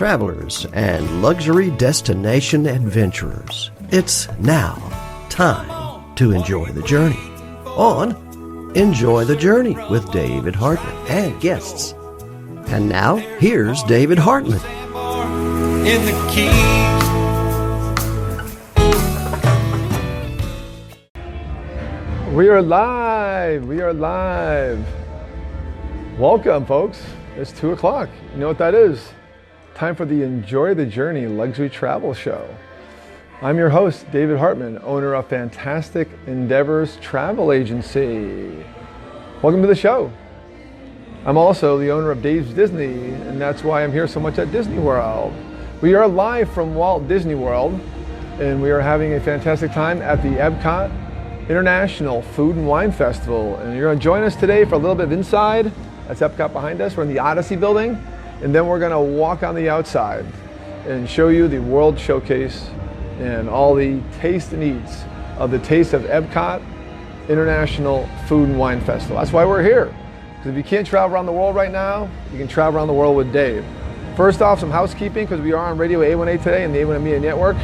travelers, and luxury destination adventurers. It's now time to enjoy the journey on Enjoy the Journey with David Hartman and guests. And now, here's David Hartman. In the Keys. We are live. Welcome, folks. It's 2 o'clock. You know what that is? Time for the Enjoy the Journey Luxury Travel Show. I'm your host, David Hartman, owner of Fantastic Endeavors Travel Agency. Welcome to the show. I'm also the owner of Dave's Disney, and that's why I'm here so much at Disney World. We are live from Walt Disney World, and we are having a fantastic time at the Epcot International Food and Wine Festival. And you're going to join us today for a little bit of inside. That's Epcot behind us. We're in the Odyssey building, and then we're going to walk on the outside and show you the World Showcase and all the taste and eats of the Taste of Epcot International Food and Wine Festival. That's why we're here. Because if you can't travel around the world right now, you can travel around the world with Dave. First off, some housekeeping, because we are on Radio A1A today and the A1A Media Network.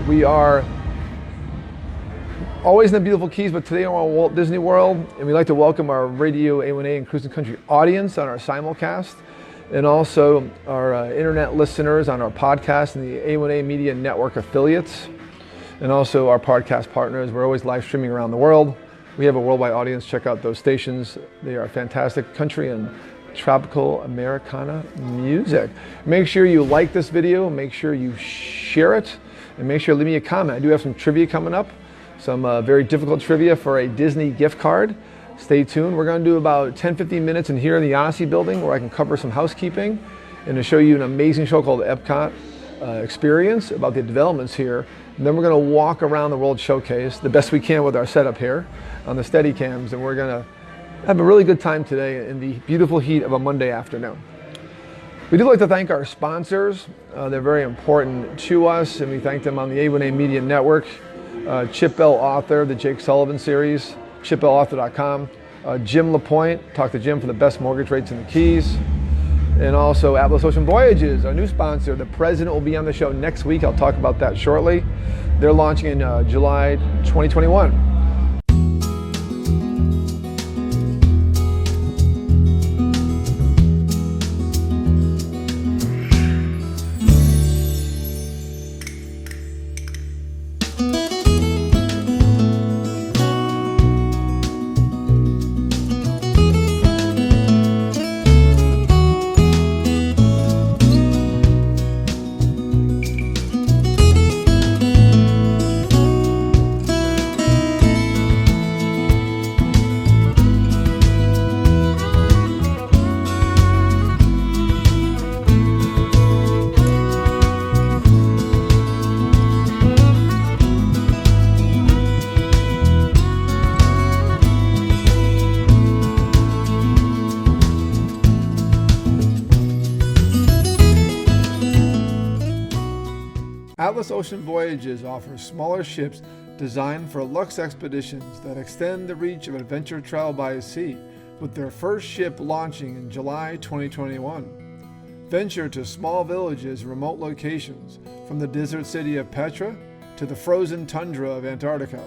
We are always in the beautiful Keys, but today we're on Walt Disney World, and we'd like to welcome our Radio A1A and Cruising Country audience on our simulcast, and also our internet listeners on our podcast and the A1A Media Network affiliates, and also our podcast partners. We're always live streaming around the world. We have a worldwide audience. Check out those stations. They are fantastic country and tropical Americana music. Make sure you like this video, make sure you share it, and make sure to leave me a comment. I do have some trivia coming up. Some very difficult trivia for a Disney gift card. Stay tuned. We're going to do about 10-15 minutes in here in the Odyssey building where I can cover some housekeeping and to show you an amazing show called Epcot Experience about the developments here. And then we're going to walk around the World Showcase the best we can with our setup here on the Steadicams, and we're going to have a really good time today in the beautiful heat of a Monday afternoon. We do like to thank our sponsors. They're very important to us, and we thank them on the A1A Media Network. Chip Bell Author, the Jake Sullivan series, chipbellauthor.com. Jim LaPointe, talk to Jim for the best mortgage rates in the Keys. And also Atlas Ocean Voyages, our new sponsor. The president will be on the show next week. I'll talk about that shortly. They're launching in July 2021. Atlas Ocean Voyages offers smaller ships designed for Luxe-Expeditions that extend the reach of adventure travel by sea, with their first ship launching in July 2021. Venture to small villages and remote locations, from the desert city of Petra to the frozen tundra of Antarctica.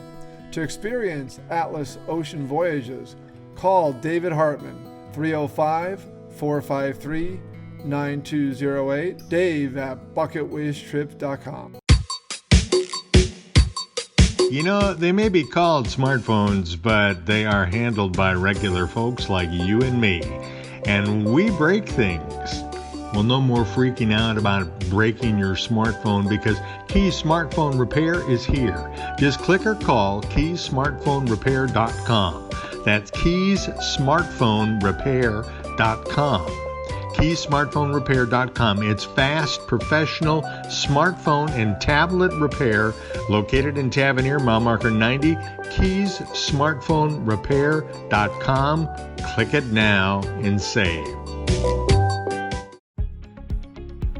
To experience Atlas Ocean Voyages, call David Hartman, 305-453-9208, Dave at bucketwishtrip.com. You know, they may be called smartphones, but they are handled by regular folks like you and me. And we break things. Well, no more freaking out about breaking your smartphone, because Keys Smartphone Repair is here. Just click or call keysmartphonerepair.com. That's keysmartphonerepair.com. keysmartphonerepair.com. It's fast, professional smartphone and tablet repair located in Tavernier, mile marker 90, keysmartphonerepair.com. Click it now and save.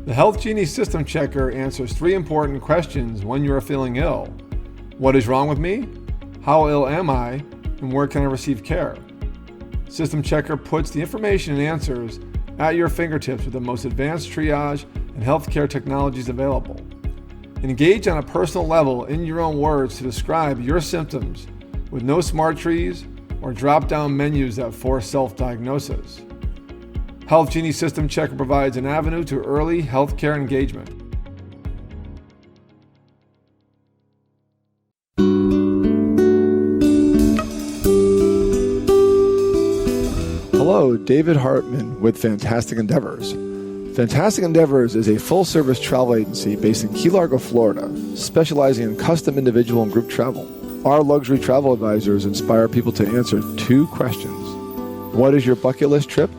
The Health Genie System Checker answers 3 important questions when you are feeling ill. What is wrong with me? How ill am I? And where can I receive care? System Checker puts the information and answers at your fingertips with the most advanced triage and healthcare technologies available. Engage on a personal level in your own words to describe your symptoms with no smart trees or drop-down menus that force self-diagnosis. Health Genie System Checker provides an avenue to early healthcare engagement. Hello, David Hartman with Fantastic Endeavors. Fantastic Endeavors is a full-service travel agency based in Key Largo, Florida, specializing in custom individual and group travel. Our luxury travel advisors inspire people to answer 2 questions. What is your bucket list trip?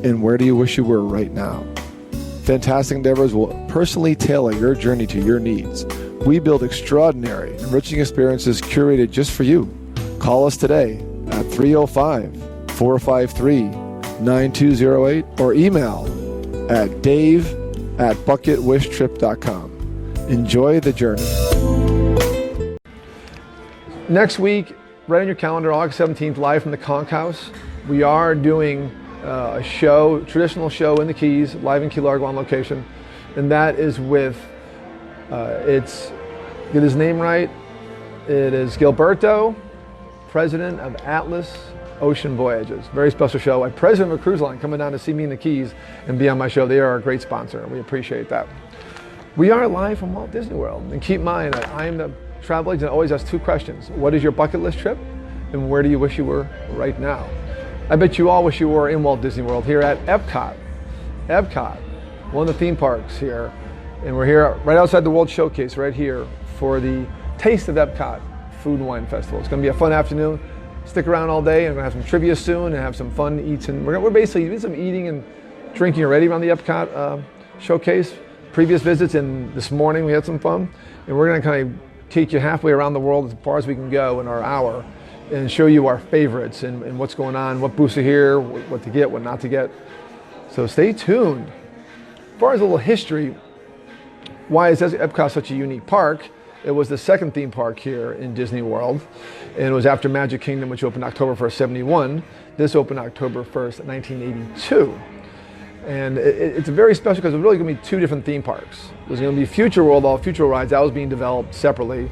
And where do you wish you were right now? Fantastic Endeavors will personally tailor your journey to your needs. We build extraordinary, enriching experiences curated just for you. Call us today at 305-453-9208 or email at dave@bucketwishtrip.com. Enjoy the journey. Next week, right on your calendar, August 17th, live from the Conch House, we are doing a show, traditional show in the Keys, live in Key Largo on location, and that is with, get his name right, it is Gilberto, president of Atlas Ocean Voyages. Very special show. A president of a cruise line coming down to see me in the Keys and be on my show. They are a great sponsor, and we appreciate that. We are live from Walt Disney World, and keep in mind that I am the travel agent that always asks 2 questions. What is your bucket list trip, and where do you wish you were right now? I bet you all wish you were in Walt Disney World here at Epcot. Epcot, one of the theme parks here, and we're here right outside the World Showcase right here for the Taste of Epcot Food and Wine Festival. It's going to be a fun afternoon. Stick around all day, and we're going to have some trivia soon and have some fun eats. And we're basically doing some eating and drinking already around the Epcot showcase. Previous visits, and this morning we had some fun. And we're going to kind of take you halfway around the world as far as we can go in our hour and show you our favorites and what's going on, what booths are here, what to get, what not to get. So stay tuned. As far as a little history, why is Epcot such a unique park? It was the second theme park here in Disney World, and it was after Magic Kingdom, which opened October 1st, 71. This opened October 1st, 1982. And it's very special because it's really going to be 2 different theme parks. There's going to be Future World, all Future rides. That was being developed separately.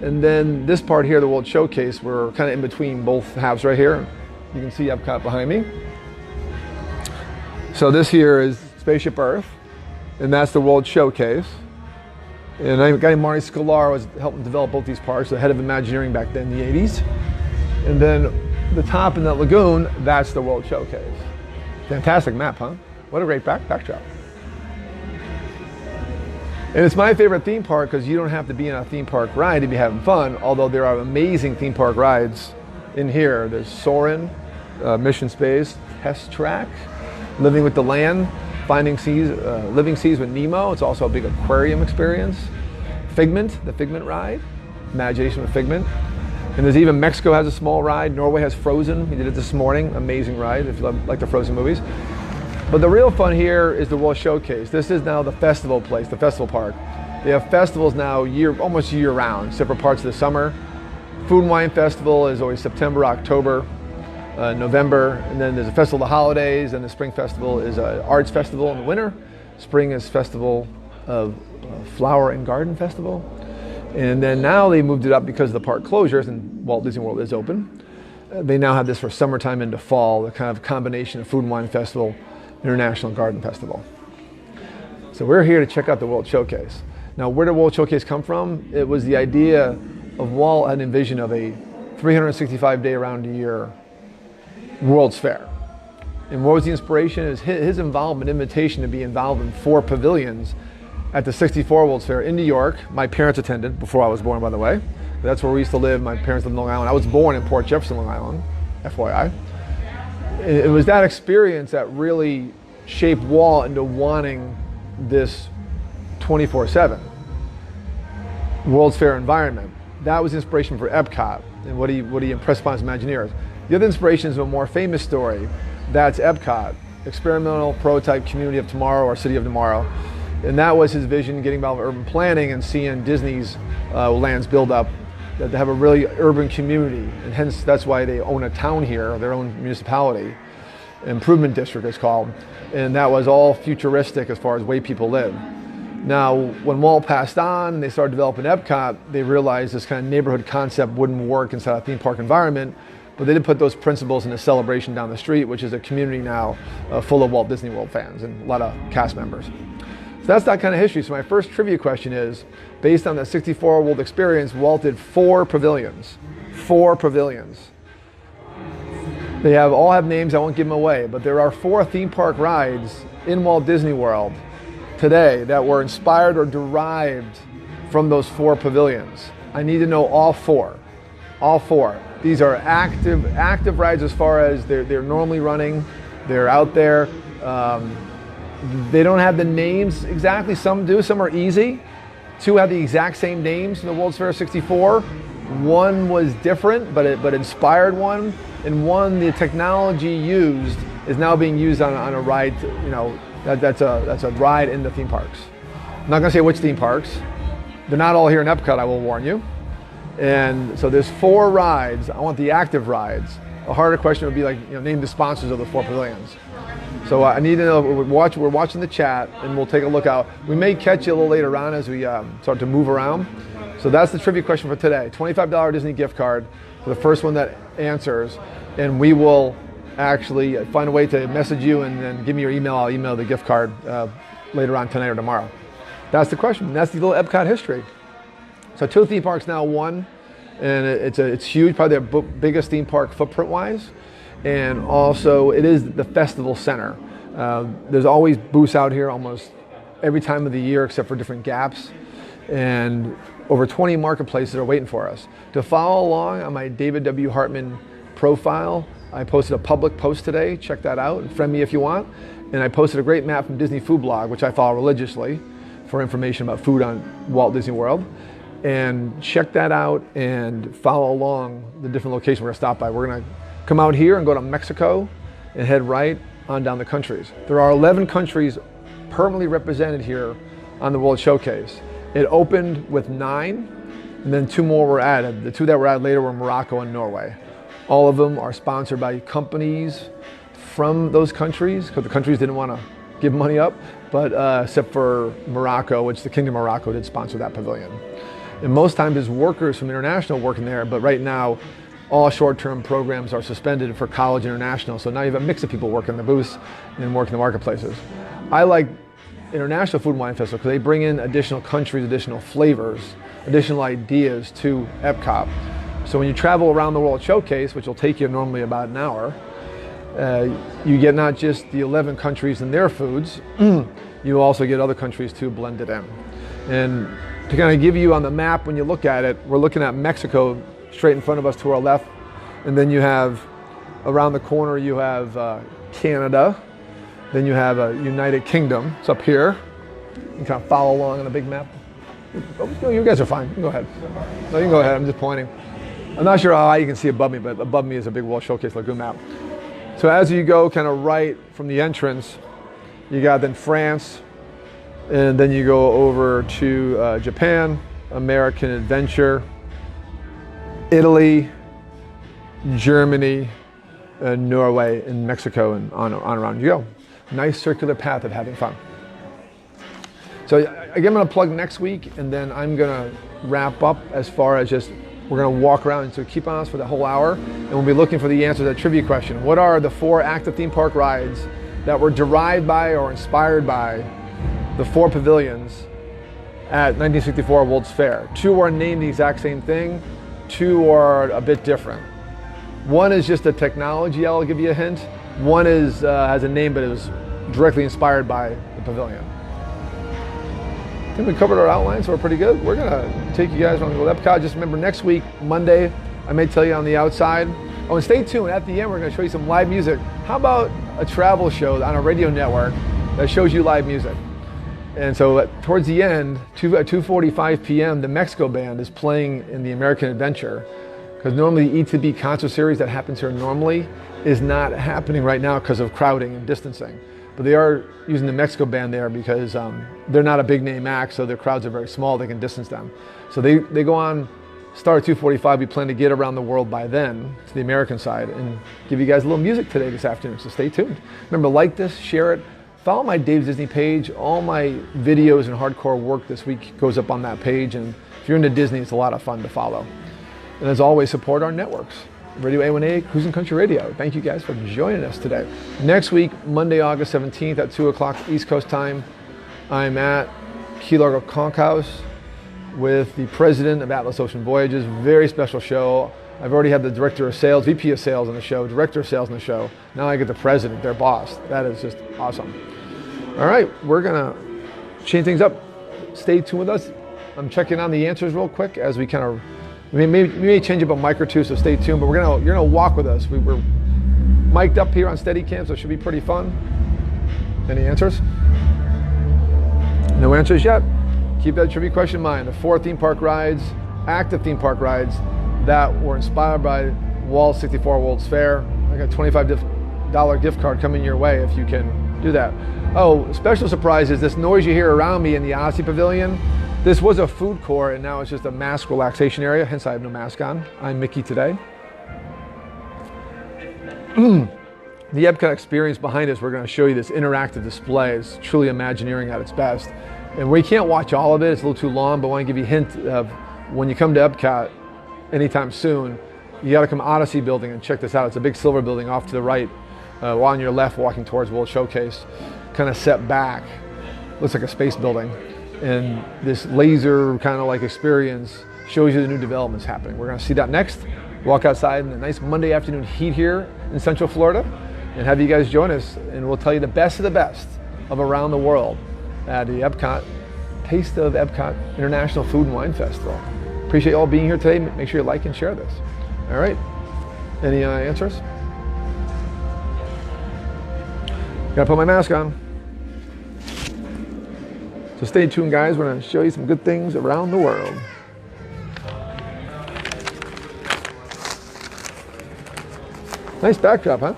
And then this part here, the World Showcase, we're kind of in between both halves right here. You can see Epcot behind me. So this here is Spaceship Earth, and that's the World Showcase. And a guy named Marty Sklar was helping develop both these parks, the head of Imagineering back then in the 80s. And then the top in that lagoon, that's the World Showcase. Fantastic map, huh? What a great backdrop. And it's my favorite theme park because you don't have to be in a theme park ride to be having fun, although there are amazing theme park rides in here. There's Soarin', Mission Space, Test Track, Living with the Land, Finding Seas, Living Seas with Nemo. It's also a big aquarium experience. Figment, the Figment ride, Imagination with Figment. And there's even Mexico has a small ride. Norway has Frozen. We did it this morning. Amazing ride if you like the Frozen movies. But the real fun here is the World Showcase. This is now the festival place, the festival park. They have festivals now almost year round, except for parts of the summer. Food and Wine Festival is always September, October, November, and then there's a Festival of the Holidays, and the Spring Festival is an arts festival in the winter. Spring is Festival of Flower and Garden Festival. And then now they moved it up because of the park closures and Walt Disney World is open. They now have this for summertime into fall, the kind of combination of Food and Wine Festival, International Garden Festival. So we're here to check out the World Showcase. Now, where did the World Showcase come from? It was the idea of Walt had a vision of a 365-day around the year World's Fair. And what was the inspiration is his involvement, invitation to be involved in 4 pavilions at the 64 World's Fair in New York. My parents attended before I was born, by the way. That's where we used to live. My parents lived in Long Island. I was born in Port Jefferson, Long Island, FYI. It was that experience that really shaped Walt into wanting this 24/7 World's Fair environment. That was inspiration for Epcot and what he impressed upon his Imagineers. The other inspiration is a more famous story. That's Epcot, Experimental Prototype Community of Tomorrow or City of Tomorrow. And that was his vision, getting involved in urban planning and seeing Disney's lands build up to have a really urban community. And hence, that's why they own a town here, their own municipality. improvement district it's called, and that was all futuristic as far as the way people live. Now, when Walt passed on and they started developing Epcot, they realized this kind of neighborhood concept wouldn't work inside a theme park environment, but they did put those principles in the Celebration down the street, which is a community now full of Walt Disney World fans and a lot of cast members. So that's that kind of history. So my first trivia question is, based on the 64 World experience, Walt did 4 pavilions. 4 pavilions. They all have names, I won't give them away, but there are 4 theme park rides in Walt Disney World today that were inspired or derived from those 4 pavilions. I need to know all 4. All 4. These are active rides as far as they're normally running. They're out there. They don't have the names exactly. Some do. Some are easy. 2 have the exact same names in the World's Fair 64. 1 was different, but inspired one. And 1, the technology used is now being used on a ride. That's a ride in the theme parks. I'm not going to say which theme parks. They're not all here in Epcot, I will warn you. And so there's 4 rides. I want the active rides. A harder question would be like, name the sponsors of the 4 pavilions. So I need to know, we're watching the chat and we'll take a look out. We may catch you a little later on as we start to move around. So that's the trivia question for today. $25 Disney gift card for the first one that answers. And we will actually find a way to message you and then give me your email. I'll email the gift card later on tonight or tomorrow. That's the question. That's the little Epcot history. So 2 theme parks now, 1, and it's huge, probably their biggest theme park footprint-wise, and also it is the festival center. There's always booths out here almost every time of the year except for different gaps, and over 20 marketplaces are waiting for us. To follow along on my David W. Hartman profile, I posted a public post today. Check that out and friend me if you want. And I posted a great map from Disney Food Blog, which I follow religiously for information about food on Walt Disney World. And check that out and follow along the different locations we're going to stop by. We're going to come out here and go to Mexico and head right on down the countries. There are 11 countries permanently represented here on the World Showcase. It opened with 9, and then 2 more were added. The 2 that were added later were Morocco and Norway. All of them are sponsored by companies from those countries, because the countries didn't want to give money up, but except for Morocco, which the Kingdom of Morocco did sponsor that pavilion. And most times it's workers from international working there, but right now all short-term programs are suspended for college international, so now you have a mix of people working the booths and working the marketplaces. I like International Food and Wine Festival because they bring in additional countries, additional flavors, additional ideas to Epcot. So when you travel around the World Showcase, which will take you normally about an hour, you get not just the 11 countries and their foods, you also get other countries too blended in. And to kind of give you on the map, when you look at it, we're looking at Mexico straight in front of us to our left, and then you have around the corner you have Canada, then you have United Kingdom. It's up here. You can kind of follow along on the big map. Oh, you guys are fine. You can go ahead. No, you can go ahead. I'm just pointing. I'm not sure how high you can see above me, but above me is a big World Showcase Lagoon map. So as you go kind of right from the entrance, you got then France, and then you go over to Japan, American Adventure, Italy, Germany, Norway, and Mexico, and on around you go. Nice circular path of having fun. So again, I'm going to plug next week, and then I'm going to wrap up as far as just we're going to walk around. So keep on us for the whole hour, and we'll be looking for the answer to that trivia question. What are the 4 active theme park rides that were derived by or inspired by the 4 pavilions at 1964 World's Fair? 2 are named the exact same thing. 2 are a bit different. 1 is just a technology, I'll give you a hint. 1 is has a name, but it was directly inspired by the pavilion. I think we covered our outline, so we're pretty good. We're gonna take you guys around the Epcot. Just remember, next week, Monday, I may tell you on the outside. Oh, and stay tuned. At the end, we're gonna show you some live music. How about a travel show on a radio network that shows you live music? And so towards the end, at 2:45 p.m., the Mexico band is playing in the American Adventure, because normally the E2B concert series that happens here normally is not happening right now because of crowding and distancing. But they are using the Mexico band there because they're not a big name act, so their crowds are very small, they can distance them. So they go on start at 2:45. We plan to get around the world by then to the American side and give you guys a little music today this afternoon, so stay tuned. Remember, like this, share it, follow my Dave's Disney page. All my videos and hardcore work this week goes up on that page, and if you're into Disney, it's a lot of fun to follow. And as always, support our networks. Radio A1A, Cruising Country Radio. Thank you guys for joining us today. Next week, Monday, August 17th at 2 o'clock East Coast time, I'm at Key Largo Conch House with the president of Atlas Ocean Voyages. Very special show. I've already had the director of sales, VP of sales on the show, director of sales on the show. Now I get the president, their boss. That is just awesome. All right, we're gonna change things up. Stay tuned with us. I'm checking on the answers real quick as we kind of, we may change up a mic or two, so stay tuned, but you're gonna walk with us. We're mic'd up here on Steadicam, so it should be pretty fun. Any answers? No answers yet? Keep that trivia question in mind. The 4 theme park rides, active theme park rides that were inspired by Walt 64 World's Fair. I got a $25 gift card coming your way if you can do that. Oh, special surprise is this noise you hear around me in the Odyssey Pavilion. This was a food court and now it's just a mask relaxation area, hence I have no mask on. I'm Mickey today. The Epcot experience behind us, we're going to show you this interactive display. It's truly Imagineering at its best. And we can't watch all of it, it's a little too long, but I want to give you a hint of when you come to Epcot anytime soon, you got to come Odyssey building and check this out. It's a big silver building off to the right, while on your left walking towards World Showcase, kind of set back. Looks like a space building. And this laser kind of like experience shows you the new developments happening. We're going to see that next. Walk outside in a nice Monday afternoon heat here in Central Florida and have you guys join us, and we'll tell you the best of the best of around the world at the Epcot, Taste of Epcot International Food and Wine Festival. Appreciate you all being here today. Make sure you like and share this. All right, any answers? Gotta put my mask on. So stay tuned, guys. We're gonna show you some good things around the world. Nice backdrop, huh?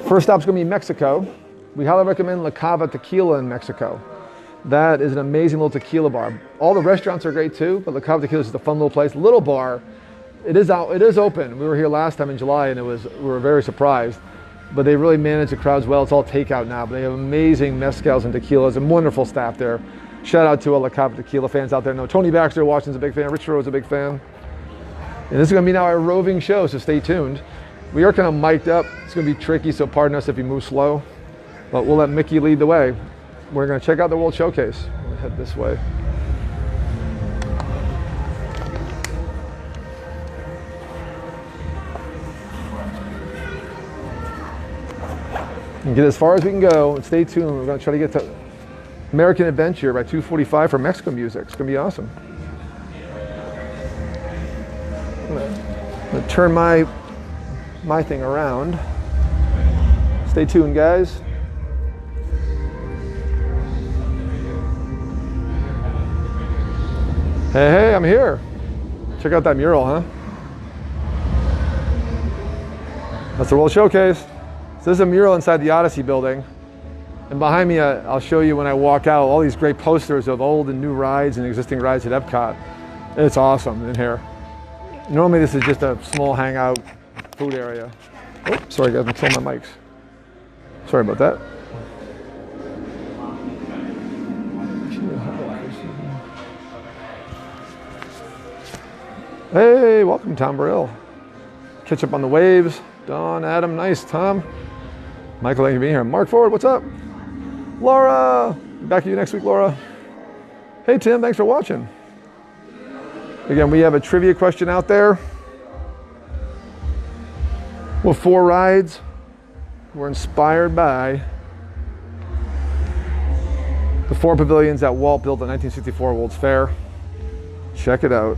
First stop's gonna be Mexico. We highly recommend La Cava Tequila in Mexico. That is an amazing little tequila bar. All the restaurants are great too, but La Cava Tequila is just a fun little place, little bar. It is open. We were here last time in July and we were very surprised, but they really manage the crowds well. It's all takeout now, but they have amazing mezcals and tequilas and wonderful staff there. Shout out to all La Cava Tequila fans out there. No, Tony Baxter, Washington's a big fan. Rich Rowe's a big fan. And this is gonna be now our roving show, so stay tuned. We are kind of mic'd up. It's gonna be tricky, so pardon us if you move slow, but we'll let Mickey lead the way. We're gonna check out the World Showcase. We'll head this way. And get as far as we can go and stay tuned. We're gonna try to get to American Adventure by 2:45 for Mexican music. It's gonna be awesome. I'm gonna turn my thing around. Stay tuned, guys. Hey, I'm here. Check out that mural, huh? That's the World Showcase. So this is a mural inside the Odyssey building. And behind me, I'll show you when I walk out, all these great posters of old and new rides and existing rides at Epcot. It's awesome in here. Normally this is just a small hangout food area. Oh, sorry guys, I'm killing my mics. Sorry about that. Hey, welcome Tom Burrell. Catch up on the waves. Don, Adam, nice, Tom. Michael, thank you for being here. Mark Ford, what's up? Laura, back to you next week, Laura. Hey Tim, thanks for watching. Again, we have a trivia question out there. Well, 4 rides were inspired by the 4 pavilions that Walt built at 1964 World's Fair. Check it out.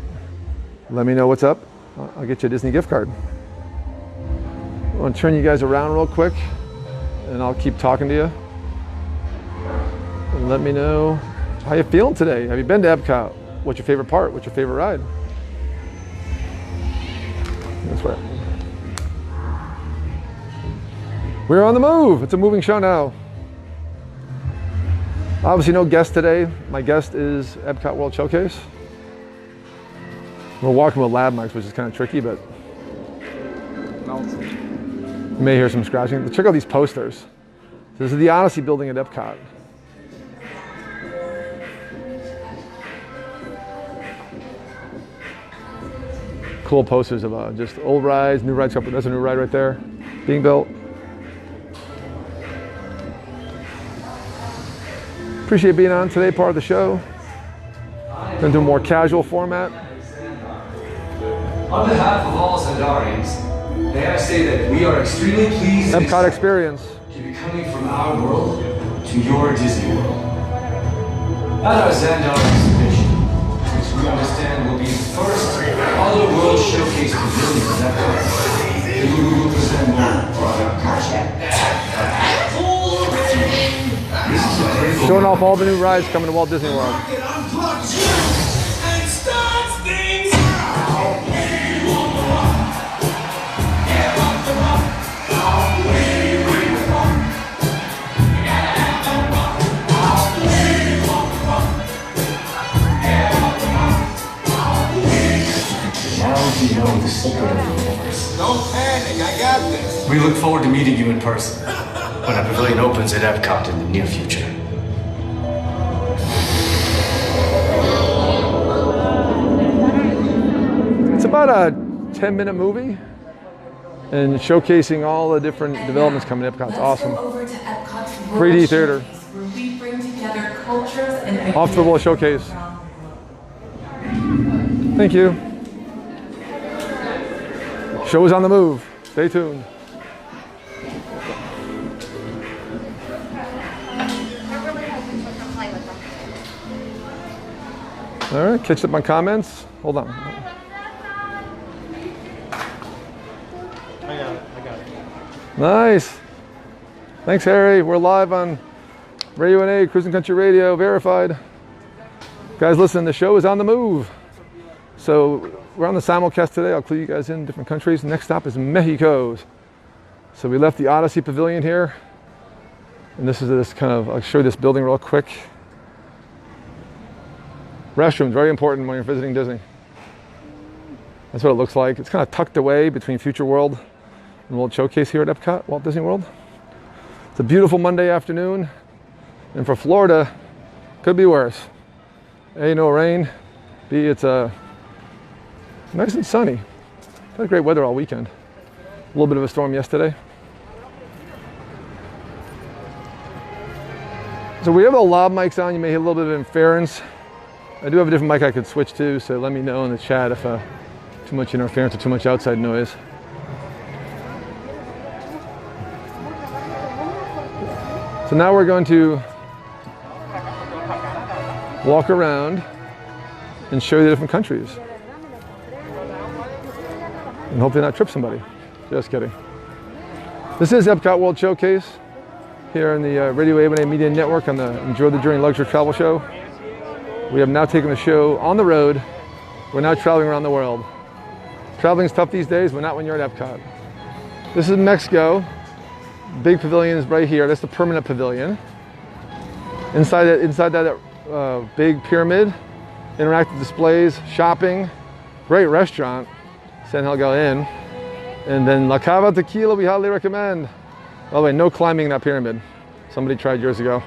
Let me know what's up. I'll get you a Disney gift card. I want to turn you guys around real quick and I'll keep talking to you. And let me know how you feeling today. Have you been to Epcot? What's your favorite part? What's your favorite ride? That's right. We're on the move. It's a moving show now. Obviously no guest today. My guest is Epcot World Showcase. We're walking with lab mics, which is kind of tricky, but you may hear some scratching. But check out these posters. This is the Odyssey building at Epcot. Cool posters of just old rides, new rides. That's a new ride right there being built. Appreciate being on today, part of the show. Going to a more casual format. On behalf of all Zandarians, may I say that we are extremely pleased Epcot experience. to be coming from our world to your Disney World. At our Zandar exhibition, which we understand will be the first other world showcase pavilion in Epcot, we will present more product culture. Showing off all the new rides coming to Walt Disney World. Now you know the secret of the universe. Don't panic, I got this. We look forward to meeting you in person when our pavilion opens at Epcot in the near future. It's about a 10-minute movie and showcasing all the different developments coming to Epcot. It's awesome. Over to Epcot's 3D theater. Where we bring together cultures and Off to the World Showcase. Thank you. Show is on the move. Stay tuned. All right, catch up on comments. Hold on. I got it. Nice. Thanks, Harry. We're live on Radio NA, Cruising Country Radio, verified. Guys, listen, the show is on the move. So we're on the simulcast today. I'll clue you guys in different countries. Next stop is Mexico. So we left the Odyssey Pavilion here. And this is this kind of, I'll show you this building real quick. Restrooms, very important when you're visiting Disney. That's what it looks like. It's kind of tucked away between Future World and World Showcase here at Epcot, Walt Disney World. It's a beautiful Monday afternoon. And for Florida, could be worse. A, no rain. B, it's nice and sunny. Had great weather all weekend. A little bit of a storm yesterday. So we have the lav mics on. You may hear a little bit of interference. I do have a different mic I could switch to, so let me know in the chat if too much interference or too much outside noise. So now we're going to walk around and show you the different countries. And hopefully not trip somebody. Just kidding. This is Epcot World Showcase here in the Radio A1A Media Network on the Enjoy the Journey Luxury Travel Show. We have now taken the show on the road. We're now traveling around the world. Traveling is tough these days, but not when you're at Epcot. This is Mexico. Big pavilion is right here. That's the permanent pavilion. Inside that big pyramid, interactive displays, shopping, great restaurant, San Helgo Inn, and then La Cava Tequila we highly recommend. By the way, no climbing that pyramid. Somebody tried years ago.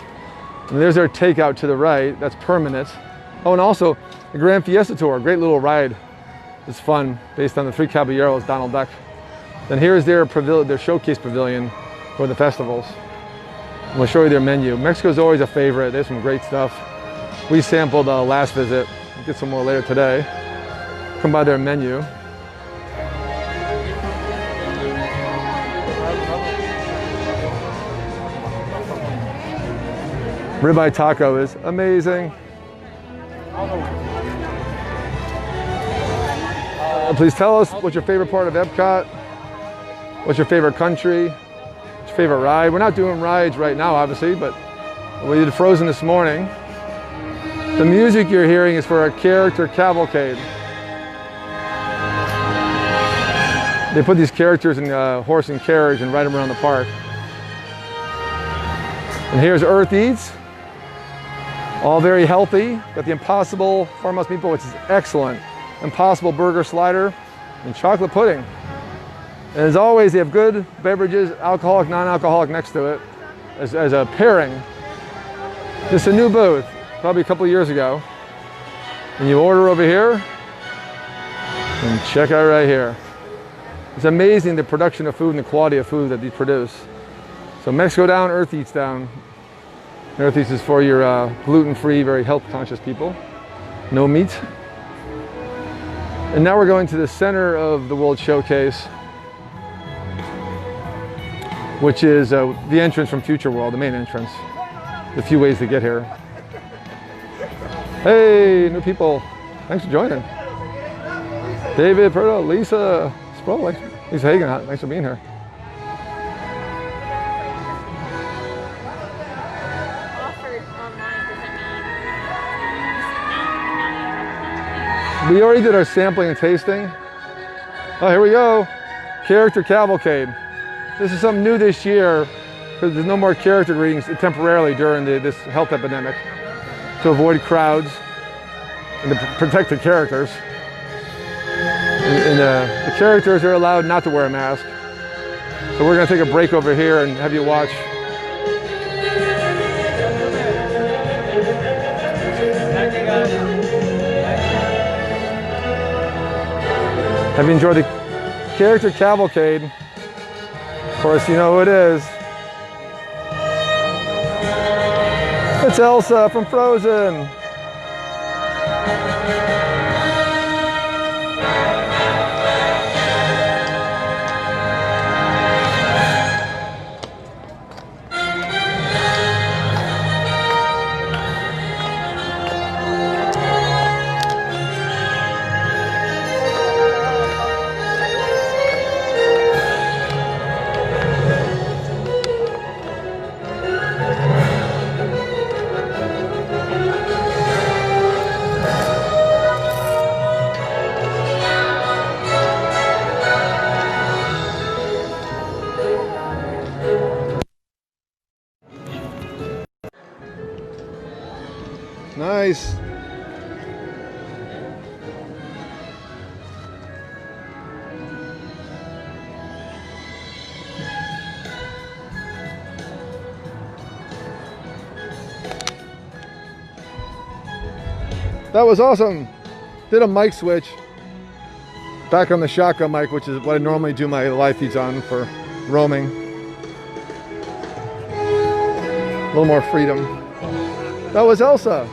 And there's their takeout to the right. That's permanent. Oh, and also the Grand Fiesta Tour, great little ride. It's fun, based on the Three Caballeros, Donald Duck. Then here's their pavilion, their showcase pavilion for the festivals. And we'll show you their menu. Mexico's always a favorite. There's some great stuff. We sampled last visit. We'll get some more later today. Come by their menu. Ribeye taco is amazing. Please tell us what's your favorite part of Epcot. What's your favorite country? What's your favorite ride? We're not doing rides right now, obviously, but we did Frozen this morning. The music you're hearing is for a character cavalcade. They put these characters in a horse and carriage and ride them around the park. And here's Earth Eats. All very healthy. Got the Impossible Farmhouse Meatball, which is excellent. Impossible Burger Slider and chocolate pudding. And as always, they have good beverages, alcoholic, non-alcoholic next to it as a pairing. Just a new booth, probably a couple of years ago. And you order over here and check out right here. It's amazing the production of food and the quality of food that they produce. So Mexico down, Earth Eats down. Earth Eats is for your gluten-free, very health-conscious people. No meat. And now we're going to the center of the World Showcase, which is the entrance from Future World, the main entrance. A few ways to get here. Hey, new people. Thanks for joining. David, Perdo, Lisa, Sproul, Lisa Hagen, thanks for being here. We already did our sampling and tasting. Oh, here we go. Character Cavalcade. This is something new this year because there's no more character readings temporarily during this health epidemic to avoid crowds and to protect the characters. And the characters are allowed not to wear a mask. So we're going to take a break over here and have you watch. Have you enjoyed the Character Cavalcade? Of course, you know who it is. It's Elsa from Frozen. Nice. That was awesome. Did a mic switch. Back on the shotgun mic, which is what I normally do my live feeds on for roaming. A little more freedom. That was Elsa.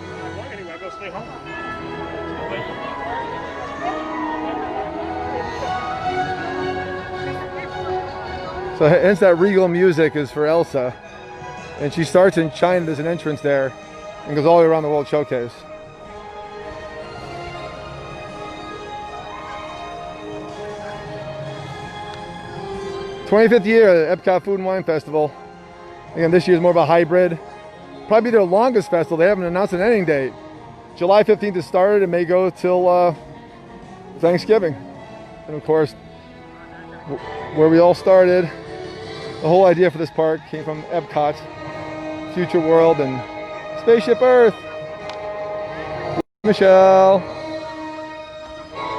So hence that regal music is for Elsa. And she starts in China, there's an entrance there, and goes all the way around the World Showcase. '25th year, Epcot Food and Wine Festival. Again, this year is more of a hybrid. Probably their longest festival. They haven't announced an ending date. July 15th it started. It may go till Thanksgiving. And of course, where we all started, the whole idea for this park came from Epcot, Future World, and Spaceship Earth. Michelle.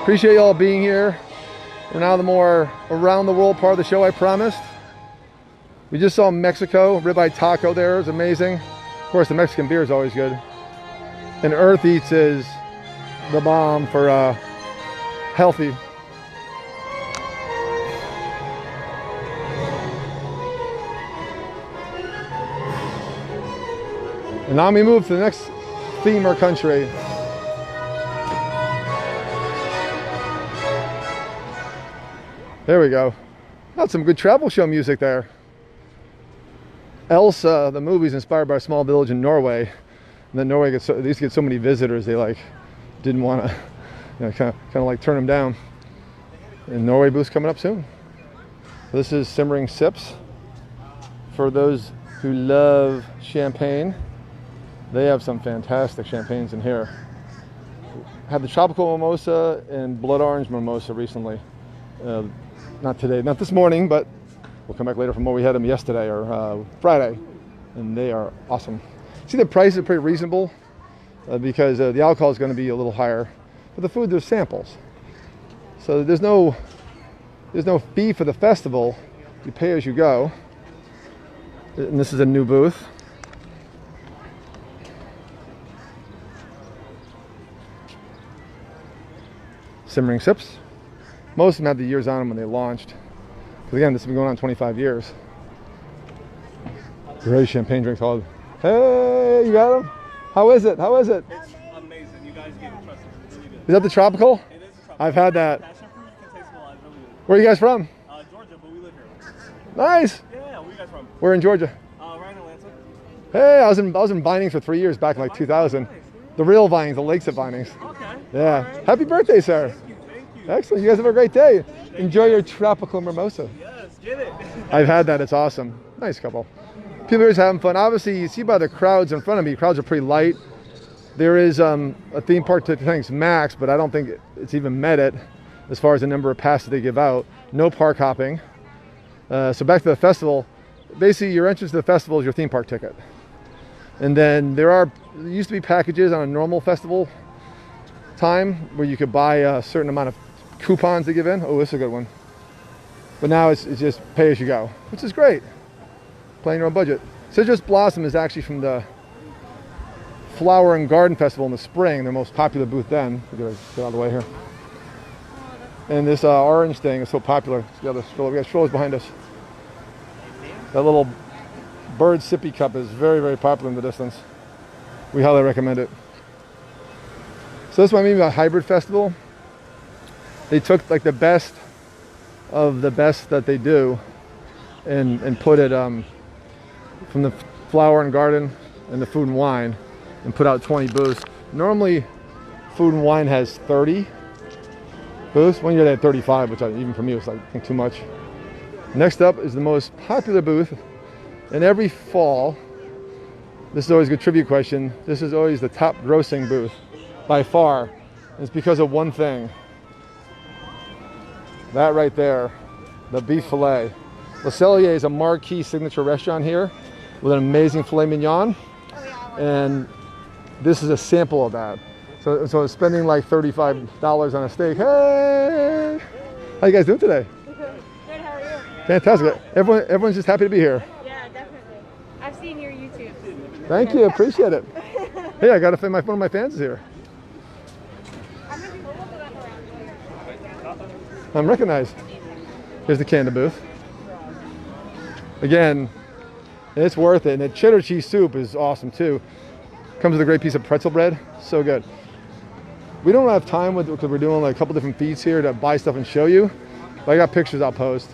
Appreciate y'all being here. We're now the more around the world part of the show, I promised. We just saw Mexico, ribeye taco there, it was amazing. Of course, the Mexican beer is always good. And Earth Eats is the bomb for healthy. And now we move to the next theme or country. There we go. That's some good travel show music there. Elsa, the movie, is inspired by a small village in Norway. And then Norway gets they used to get so many visitors, they didn't want to, kind of like turn them down. And Norway booth's coming up soon. This is Simmering Sips. For those who love champagne, they have some fantastic champagnes in here. Had the tropical mimosa and blood orange mimosa recently. Not today, not this morning, but we'll come back later for more. We had them yesterday or Friday. and they are awesome. See, the price is pretty reasonable because the alcohol is going to be a little higher, but the food, there's samples. So there's no fee for the festival. You pay as you go. And this is a new booth. Simmering sips. Most of them had the years on them when they launched. Because again, this has been going on 25 years. Great champagne drinks. All. Hey, you got them? How is it? How is it? It's amazing. You guys gave it trust. It's really good. Is that the tropical? It is a tropical. I've had that. Passion fruit, you can taste it alive. Really good. Where are you guys from? Georgia, but we live here. Nice. Yeah, where you guys from? We're in Georgia. Right in Atlanta. Hey, I was in Vinings for 3 years back in like 2000. The real Vinings, the Lakes of Vinings. Okay. Yeah. Right. Happy birthday, sir. Thank you. Excellent. You guys have a great day. Enjoy your tropical mimosa. Yes, get it. I've had that. It's awesome. Nice couple. People are just having fun. Obviously, you see by the crowds in front of me, crowds are pretty light. There is a theme park ticket, I think it's max, but I don't think it's even met it as far as the number of passes they give out. No park hopping. So back to the festival. Basically, your entrance to the festival is your theme park ticket. And then there used to be packages on a normal festival time where you could buy a certain amount of coupons to give in. Oh, this is a good one. But now it's just pay as you go, which is great. Playing your own budget. Citrus Blossom is actually from the Flower and Garden Festival in the spring, their most popular booth then. Get out of the way here. And this orange thing is so popular. We got strollers behind us. That little bird sippy cup is very, very popular in the distance. We highly recommend it. So that's what I mean by hybrid festival. They took like the best of the best that they do and put it from the flower and garden and the food and wine and put out 20 booths. Normally food and wine has 30 booths. One year they had 35, which even for me was like I think too much. Next up is the most popular booth. And every fall, this is always a good trivia question, this is always the top grossing booth by far. And it's because of one thing. That right there, the beef filet. Le Cellier is a marquee signature restaurant here with an amazing filet mignon. And this is a sample of that. So spending like $35 on a steak. Hey! How you guys doing today? Good, how are you? Fantastic. Everyone's just happy to be here. Yeah, definitely. I've seen your YouTube. Thank you, appreciate it. Hey, I got one of my fans is here. I'm recognized. Here's the Canada booth. Again, it's worth it. And the cheddar cheese soup is awesome too. Comes with a great piece of pretzel bread. So good. We don't have time because we're doing like a couple different feeds here to buy stuff and show you. But I got pictures I'll post.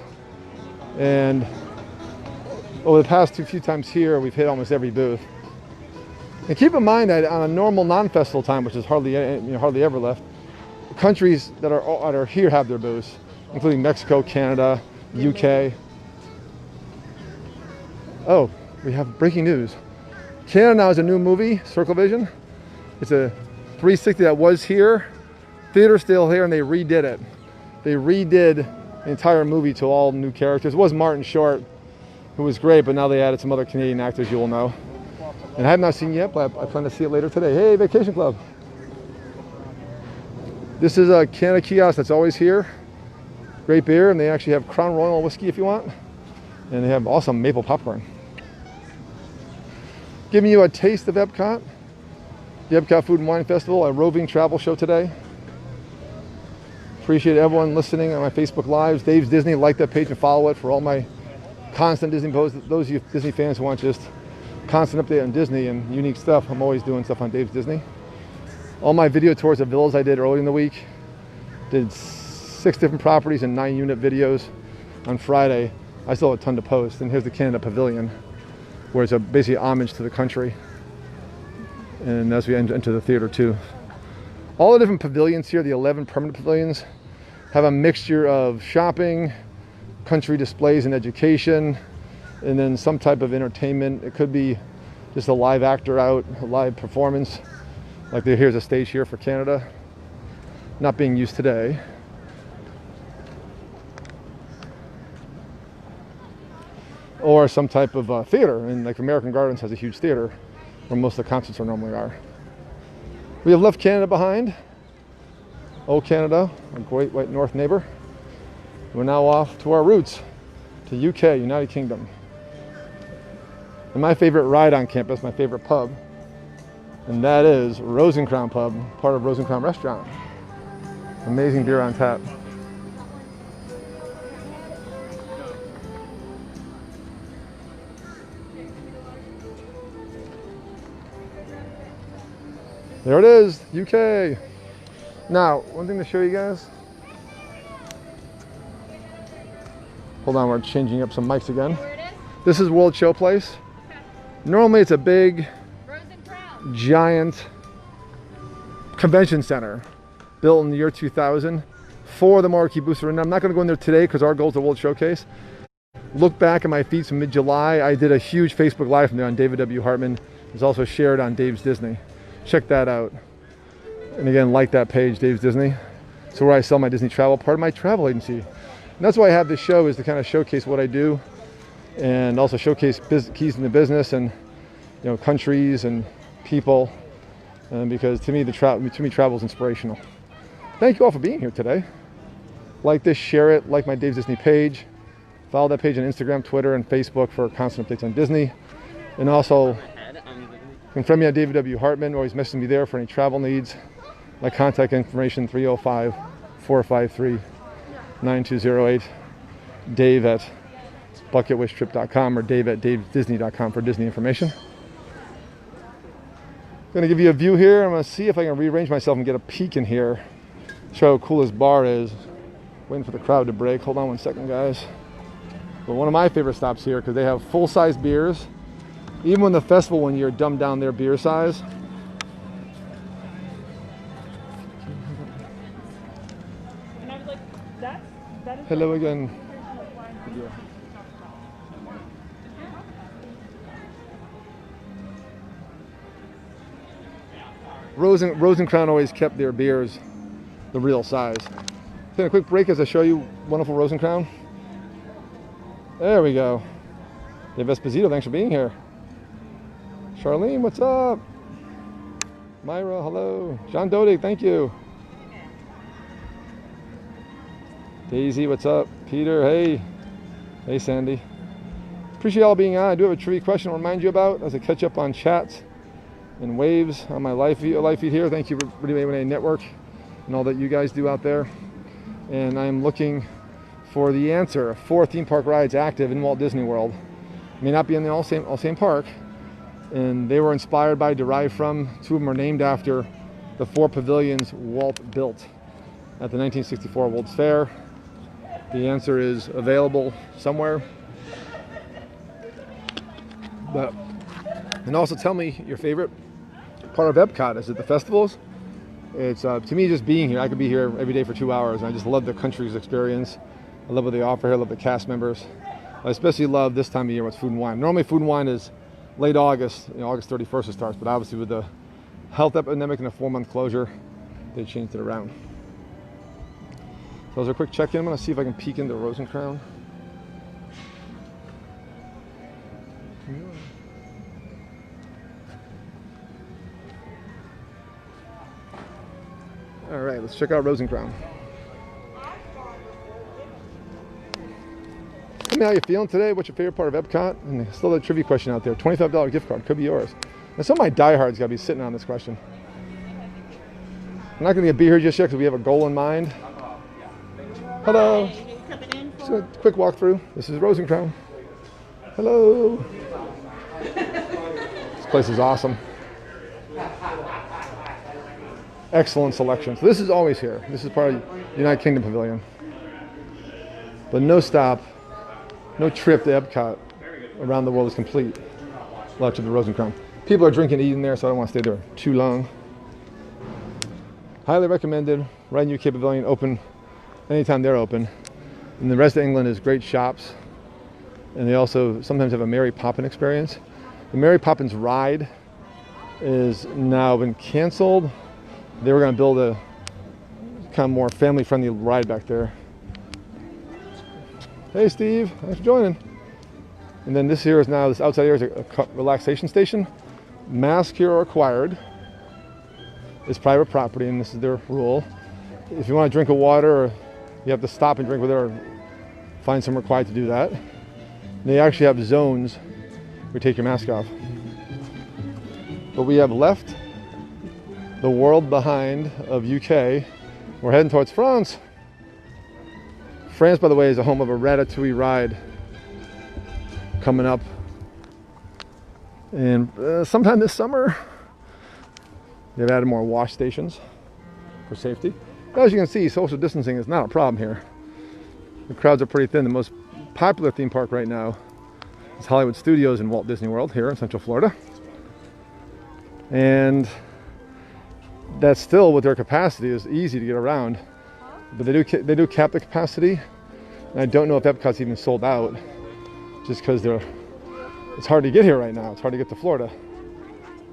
And over the past few times here, we've hit almost every booth. And keep in mind that on a normal non-festival time, which is hardly ever left, countries that are here have their booths, including Mexico, Canada, UK. Oh, we have breaking news. Canada now has a new movie, Circle Vision. It's a 360 that was here. Theater's still here, and they redid it. They redid the entire movie to all new characters. It was Martin Short, who was great, but now they added some other Canadian actors you will know. And I have not seen it yet, but I plan to see it later today. Hey, Vacation Club. This is a Canada kiosk that's always here. Great beer, and they actually have Crown Royal whiskey if you want. And they have awesome maple popcorn. Giving you a taste of Epcot. The Epcot Food and Wine Festival, a roving travel show today. Appreciate everyone listening on my Facebook Lives. Dave's Disney, like that page and follow it for all my constant Disney posts. Those of you Disney fans who want just constant update on Disney and unique stuff, I'm always doing stuff on Dave's Disney. All my video tours of villas I did early in the week. Did 6 different properties and 9 unit videos on Friday. I still have a ton to post. And here's the Canada Pavilion, where it's basically homage to the country. And as we enter the theater too. All the different pavilions here, the 11 permanent pavilions, have a mixture of shopping, country displays and education, and then some type of entertainment. It could be just a live actor out, a live performance. Like here's a stage here for Canada, not being used today. or some type of theater. And like American Gardens has a huge theater where most of the concerts normally are. We have left Canada behind. Oh, Canada, our great white north neighbor. We're now off to our roots, to UK, United Kingdom. And my favorite ride on campus, my favorite pub, and that is Rosencrown Pub, part of Rosencrown Restaurant. Amazing beer on tap. There it is, UK. Now, one thing to show you guys. Hold on, we're changing up some mics again. Where it is? This is World Showplace. Normally it's a big, Rosencrown. giant convention center built in the year 2000 for the Marquee Booster. And I'm not going to go in there today because our goal is the World Showcase. Look back at my feeds from mid-July. I did a huge Facebook Live from there on David W. Hartman. It's also shared on Dave's Disney. Check that out. And again, like that page, Dave's Disney. So where I sell my Disney travel, part of my travel agency. And that's why I have this show, is to kind of showcase what I do and also showcase keys in the business and, you know, countries and people. And because to me, travel is inspirational. Thank you all for being here today. Like this, share it, like my Dave's Disney page. Follow that page on Instagram, Twitter, and Facebook for constant updates on Disney. And also, you can friend me on David W. Hartman. Always message me there for any travel needs. My contact information, 305-453-9208. Dave at bucketwishtrip.com or Dave at davesdisney.com for Disney information. I'm going to give you a view here. I'm going to see if I can rearrange myself and get a peek in here. Show how cool this bar is. Waiting for the crowd to break. Hold on one second, guys. But one of my favorite stops here, because they have full-size beers. Even when the festival one year dumbed down their beer size. And I was like, that is. Hello again. Rosencrown always kept their beers the real size. Take a quick break as I show you wonderful Rosencrown. There we go. Dave Esposito, thanks for being here. Charlene, what's up? Myra, hello. John Dodig, thank you. Daisy, what's up? Peter, hey. Hey, Sandy. Appreciate y'all being on. I do have a trivia question to remind you about as I catch up on chats and waves on my live feed here. Thank you, Radio A1A Network, and all that you guys do out there. And I'm looking for the answer. 4 theme park rides active in Walt Disney World. May not be in the all same park. And they were inspired by, derived from, 2 of them are named after the 4 pavilions Walt built at the 1964 World's Fair. The answer is available somewhere. And also tell me your favorite part of Epcot. Is it the festivals? It's to me, just being here. I could be here every day for 2 hours. And I just love the country's experience. I love what they offer here. I love the cast members. I especially love this time of year with food and wine. Normally food and wine is late August, August 31st it starts, but obviously with the health epidemic and a 4-month closure, they changed it around. So as a quick check-in, I'm going to see if I can peek into Rosencrown. All right, let's check out Rosencrown. Tell me how you're feeling today. What's your favorite part of Epcot? And still a trivia question out there. $25 gift card could be yours. And some of my diehards got to be sitting on this question. I'm not going to be here just yet because we have a goal in mind. Hello. Just a quick walkthrough. This is Rosencrown. Hello. This place is awesome. Excellent selection. So this is always here. This is part of the United Kingdom Pavilion. But no stop, no trip to Epcot around the world is complete without the Rosencrown. People are drinking and eating there, so I don't want to stay there too long. Highly recommended. Right in UK Pavilion, open anytime they're open. And the rest of England is great shops. And they also sometimes have a Mary Poppins experience. The Mary Poppins ride is now been canceled. They were going to build a kind of more family-friendly ride back there. Hey, Steve. Thanks for joining. And then this here is now, this outside here is a relaxation station. Masks here are required. It's private property and this is their rule. If you want to drink a water, or you have to stop and drink with it or find someone required to do that. And they actually have zones where you take your mask off. But we have left the world behind of UK. We're heading towards France. France, by the way, is the home of a Ratatouille ride coming up. And sometime this summer, they've added more wash stations for safety. As you can see, social distancing is not a problem here. The crowds are pretty thin. The most popular theme park right now is Hollywood Studios in Walt Disney World here in Central Florida. And that's still, with their capacity, is easy to get around. But they do cap the capacity. And I don't know if Epcot's even sold out, just because it's hard to get here right now. It's hard to get to Florida.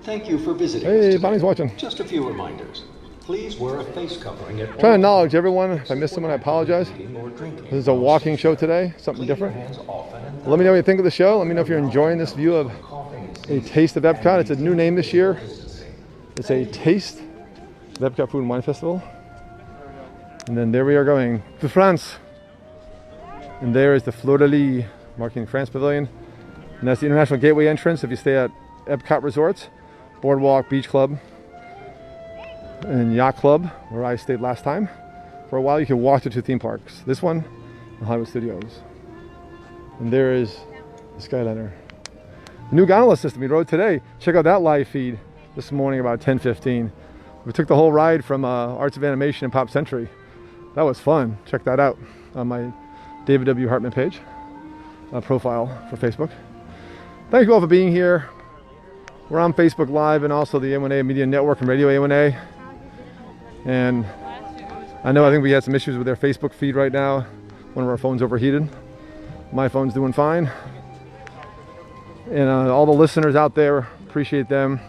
Thank you for visiting. Hey, Bonnie's watching. Just a few reminders. Please wear a face covering at all. Trying to acknowledge everyone. If I missed someone, I apologize. This is a walking show today, something different. Let me know what you think of the show. Let me know if you're enjoying this view of a taste of Epcot. It's a new name this year. It's a taste of Epcot Food and Wine Festival. And then there we are going to France. And there is the Fleur de Lis marking France Pavilion. And that's the International Gateway entrance if you stay at Epcot Resorts, Boardwalk, Beach Club, and Yacht Club, where I stayed last time. For a while, you can walk to two theme parks. This one, and Hollywood Studios. And there is the Skyliner. The new gondola system we rode today. Check out that live feed this morning about 10:15. We took the whole ride from Arts of Animation and Pop Century. That was fun. Check that out on my David W. Hartman page, profile for Facebook. Thank you all for being here. We're on Facebook Live and also the A1A Media Network and Radio A1A. And I think we had some issues with their Facebook feed right now. One of our phones overheated. My phone's doing fine. And all the listeners out there, appreciate them.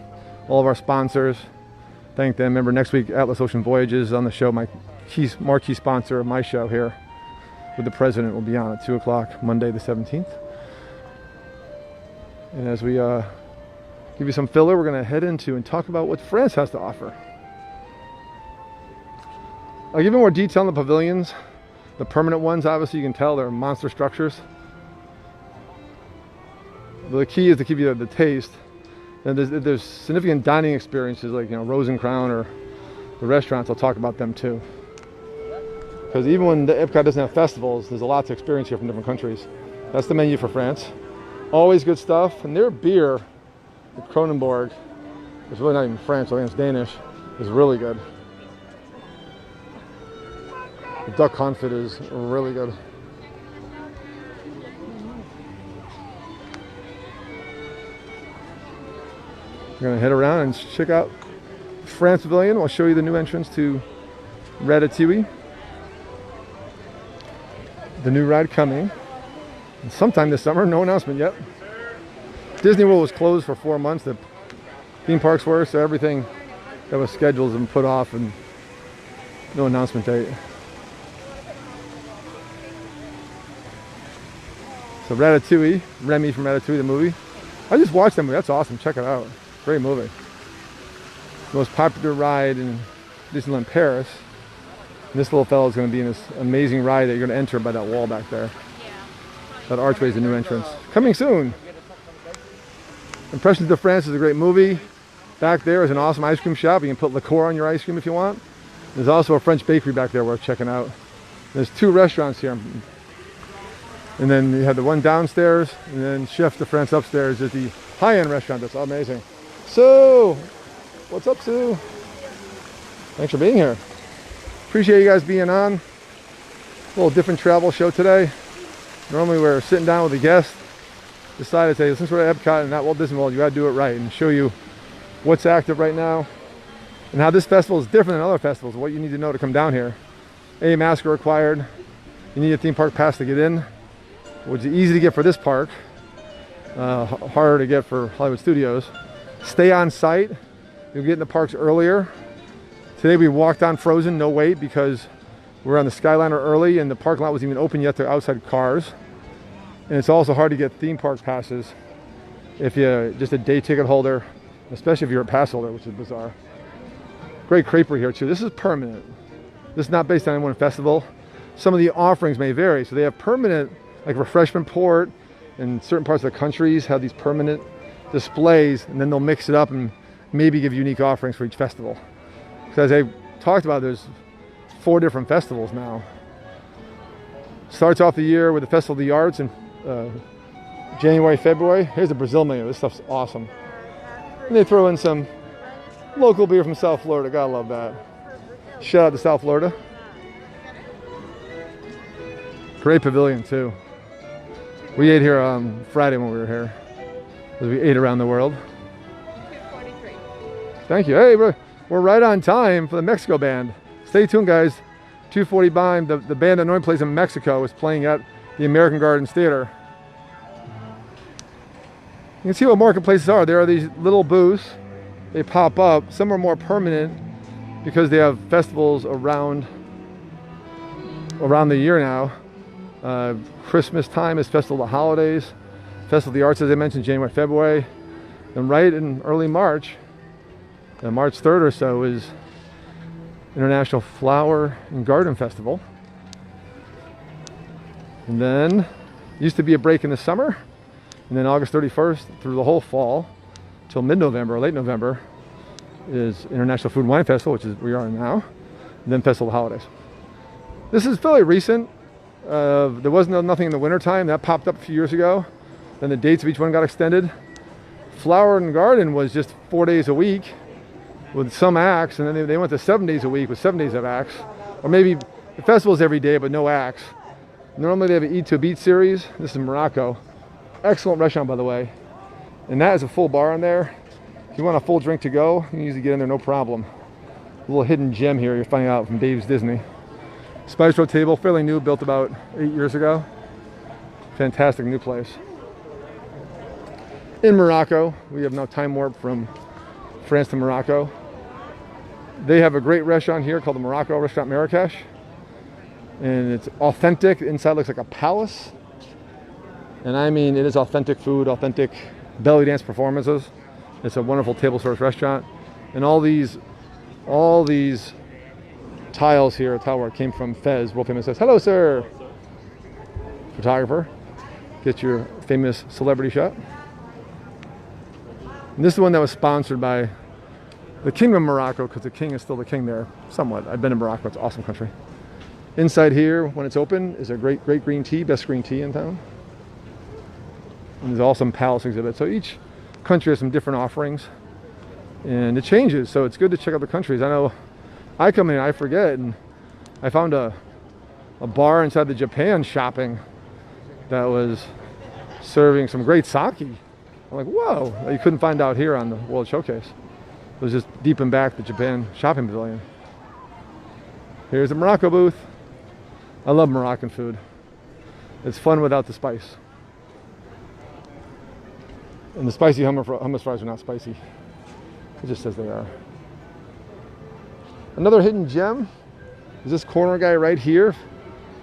All of our sponsors, thank them. Remember, next week, Atlas Ocean Voyages on the show. My marquee sponsor of my show here with the president will be on at 2 o'clock, Monday the 17th. And as we give you some filler, we're going to head into and talk about what France has to offer. I'll give you more detail on the pavilions. The permanent ones, obviously, you can tell they're monster structures. But the key is to give you the taste. And there's significant dining experiences like, Rose and Crown or the restaurants. I'll talk about them too. Because even when the Epcot doesn't have festivals, there's a lot to experience here from different countries. That's the menu for France. Always good stuff. And their beer, the Kronenbourg, it's really not even French, I think it's Danish, is really good. The duck confit is really good. We're gonna head around and check out France Pavilion. I'll show you the new entrance to Ratatouille. The new ride coming sometime this summer, no announcement yet. Disney World was closed for 4 months, the theme parks were, so everything that was scheduled has been put off and no announcement date. So Ratatouille, Remy from Ratatouille, the movie. I just watched that movie, that's awesome, check it out. Great movie. Most popular ride in Disneyland Paris. And this little fellow is going to be in this amazing ride that you're going to enter by that wall back there. That archway is the new entrance. Coming soon. Impressions of France is a great movie. Back there is an awesome ice cream shop. You can put liqueur on your ice cream if you want. There's also a French bakery back there worth checking out. There's 2 restaurants here. And then you have the one downstairs, and then Chef de France upstairs is the high-end restaurant. That's amazing. Sue! What's up, Sue? Thanks for being here. Appreciate you guys being on. A little different travel show today. Normally we're sitting down with a guest. Decided to say, since we're at Epcot and not Walt Disney World, you gotta do it right and show you what's active right now and how this festival is different than other festivals, what you need to know to come down here. A mask are required. You need a theme park pass to get in, which is easy to get for this park, harder to get for Hollywood Studios. Stay on site. You'll get in the parks earlier. Today we walked on Frozen, no wait, because we're on the Skyliner early and the parking lot wasn't even open yet to outside cars. And it's also hard to get theme park passes if you're just a day ticket holder, especially if you're a pass holder, which is bizarre. Great creperie here too. This is permanent. This is not based on any one festival. Some of the offerings may vary. So they have permanent, like Refreshment Port and certain parts of the countries have these permanent displays, and then they'll mix it up and maybe give unique offerings for each festival. So as I talked about, there's 4 different festivals now. Starts off the year with the Festival of the Arts in January, February. Here's the Brazil menu. This stuff's awesome. And they throw in some local beer from South Florida. Gotta love that. Shout out to South Florida. Great pavilion too. We ate here on Friday when we were here, as we ate around the world. Thank you. Hey, we're right on time for the Mexico band. Stay tuned, guys. 2:40 behind. The band that normally plays in Mexico is playing at the American Gardens Theater. You can see what marketplaces are. There are these little booths. They pop up. Some are more permanent because they have festivals around the year now. Christmas time is Festival of the Holidays. Festival of the Arts, as I mentioned, January, February. And right in early March, March 3rd or so, is International Flower and Garden Festival. And then used to be a break in the summer, and then August 31st through the whole fall till mid-November or late November is International Food and Wine Festival, which is where we are now, and then Festival of the Holidays. This is fairly recent. There wasn't nothing in the wintertime. That popped up a few years ago. Then the dates of each one got extended. Flower and Garden was just 4 days a week with some acts, and then they went to 7 days a week with 7 days of acts. Or maybe the festival's every day but no acts. Normally they have an Eat to Beat series. This is Morocco. Excellent restaurant, by the way. And that is a full bar in there. If you want a full drink to go, you can usually get in there no problem. A little hidden gem here you're finding out from Dave's Disney. Spice Road table, fairly new, built about 8 years ago. Fantastic new place. In Morocco, we have now time warp from France to Morocco. They have a great restaurant here called the Morocco Restaurant Marrakesh. And it's authentic. Inside looks like a palace. And I mean, it is authentic food, authentic belly dance performances. It's a wonderful table service restaurant. And all these tiles here, tile work came from Fez, world famous Fez. Hello, sir. Photographer. Get your famous celebrity shot. And this is the one that was sponsored by the Kingdom of Morocco, because the king is still the king there, somewhat. I've been in Morocco, it's an awesome country. Inside here, when it's open, is a great green tea, best green tea in town. And there's also some palace exhibits. So each country has some different offerings, and it changes. So it's good to check out the countries. I know I come in, I forget, and I found a bar inside the Japan shopping that was serving some great sake. I'm like, whoa, that you couldn't find out here on the World Showcase. It was just deep in back the Japan shopping pavilion. Here's the Morocco booth. I love Moroccan food. It's fun without the spice. And the spicy hummus fries are not spicy. It just says they are. Another hidden gem is this corner guy right here.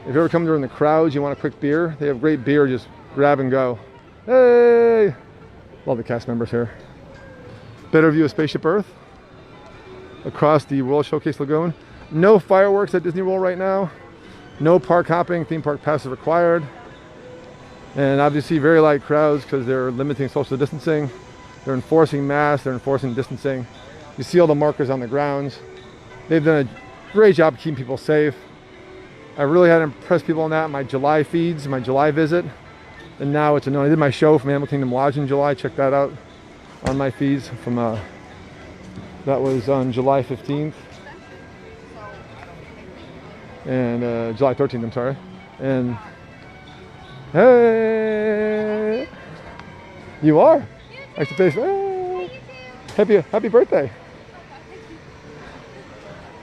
If you ever come during the crowds, you want a quick beer, they have great beer, just grab and go. Hey! Love the cast members here. Better view of Spaceship Earth across the World Showcase Lagoon. No fireworks at Disney World right now. No park hopping, theme park passes required. And obviously very light crowds because they're limiting social distancing. They're enforcing masks, they're enforcing distancing. You see all the markers on the grounds. They've done a great job keeping people safe. I really had to impress people on that in my July feeds, my July visit. And now it's I did my show from Animal Kingdom Lodge in July. Check that out on my feeds from that was on July 15th and July 13th, I'm sorry. And hey, you are actually face. Happy birthday.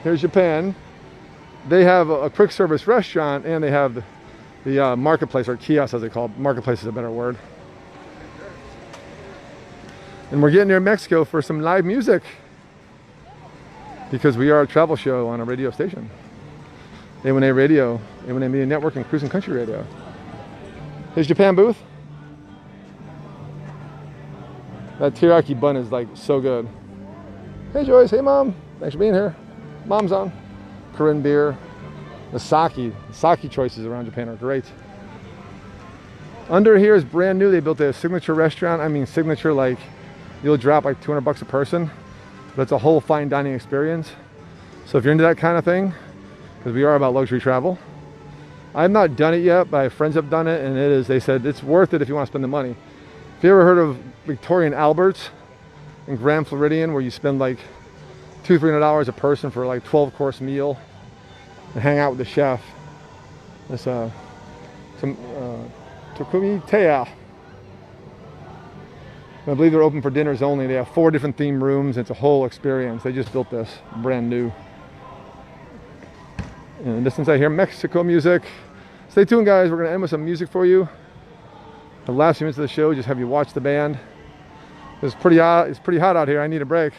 Here's Japan. They have a quick service restaurant, and they have the marketplace, or kiosk as they call it. Marketplace is a better word. And we're getting near Mexico for some live music because we are a travel show on a radio station. A1A Radio, A1A Media Network, and Cruising Country Radio. His Japan booth. That teriyaki bun is like so good. Hey Joyce, hey Mom. Thanks for being here. Mom's on. Korean beer. The sake choices around Japan are great. Under here is brand new. They built a signature restaurant. I mean signature, like you'll drop like $200 a person. But it's a whole fine dining experience. So if you're into that kind of thing, because we are about luxury travel. I've not done it yet, but my friends have done it, and they said it's worth it if you want to spend the money. Have you ever heard of Victorian Albert's in Grand Floridian, where you spend like $200-300 a person for like 12-course meal and hang out with the chef? It's some Takumi Teya. I believe they're open for dinners only. They have 4 different theme rooms. It's a whole experience. They just built this brand new. In the distance I hear Mexico music. Stay tuned, guys. We're going to end with some music for you. The last few minutes of the show, just have you watch the band. It's pretty hot out here. I need a break.